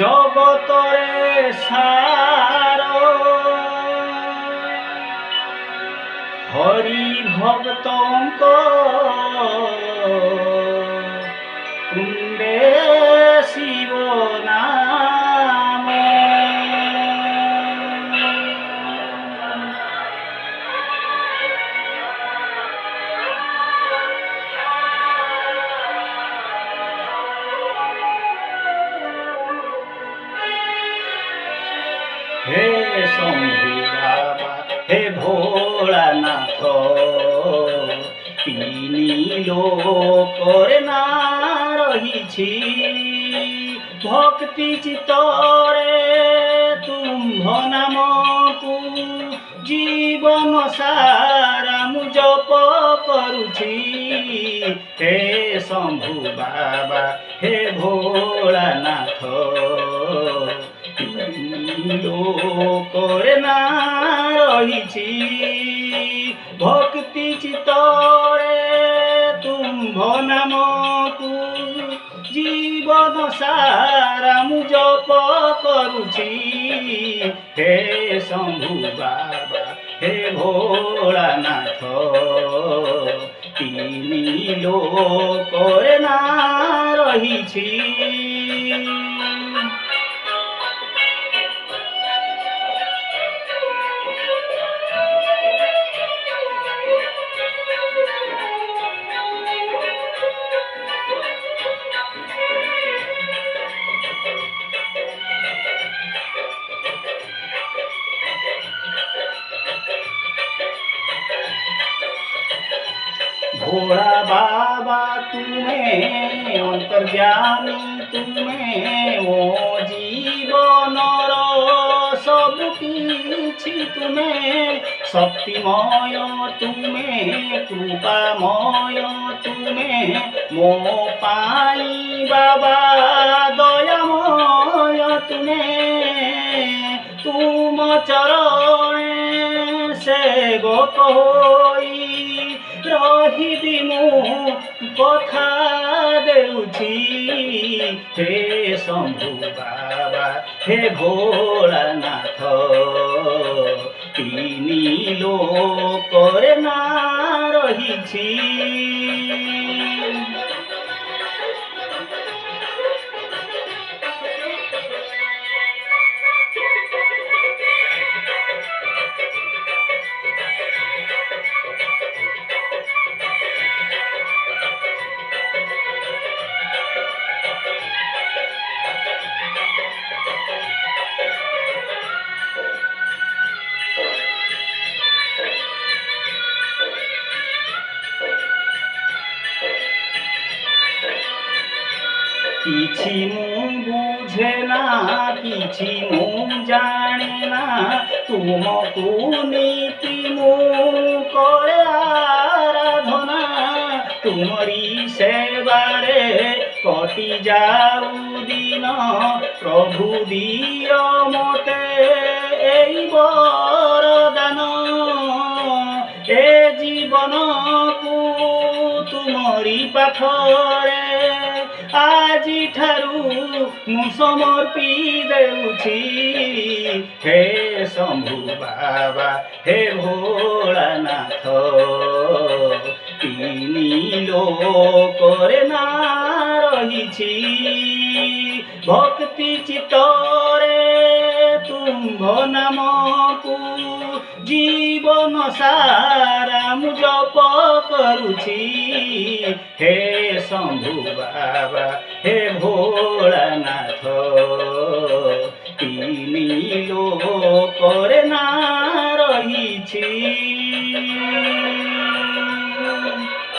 জগতরে সার হরি ভক্তঙ্ক কুণ্ডে শিব নাম। হে শম্ভু বাবা হে ভোলানাথ, তিনি লোকরে না রহিছি ভক্তি চিতরে তুম্ভ নামকু জীবন সারা মু জপ করুছি। হে শম্ভু বাবা হে ভোলানাଥ, লোকরে না রহিছি ভক্তি চিতরে তুম্ভ নামকু জীবন সারা মু জপ করুছি। হে শম্ভু বাবা হে ভোলানাথ, তিনি লোকরে না রহিছি। भोला बाबा तुम्हें अंतर्यामी, तुम्हें ओ जीवनर सब किछि, तुम्हें शक्तिमय, तुम्हें कृपामय, तुम्हें मो पाई बाबा दयामय, तुम्हें तुम चरण से गोप होई रहिबी मु कथा देउछि। हे शंभु बाबा हे भोलानाथ, तिनी लोकरे ना रहिछि। किछि मु बुझे ना किछि मु जाने ना, तुमको नीति मु करे आराधना। तुमरी सेवारे कटि जाऊ दिन, प्रभु दियो मोते एई वरदान। ए जीवन को तुमरी पाखरे आजी ठारू मु समर्पी देउछि। हे शंभु बाबा हे भोलानाथ, तिनी लोकरे ना रहिछि भक्ति चितरे तुम्भ नामकु जीवन सारा मु जप करुछि। हे शंभु बाबा हे भोलानाथ, तिनी लोकरे ना रहिछि।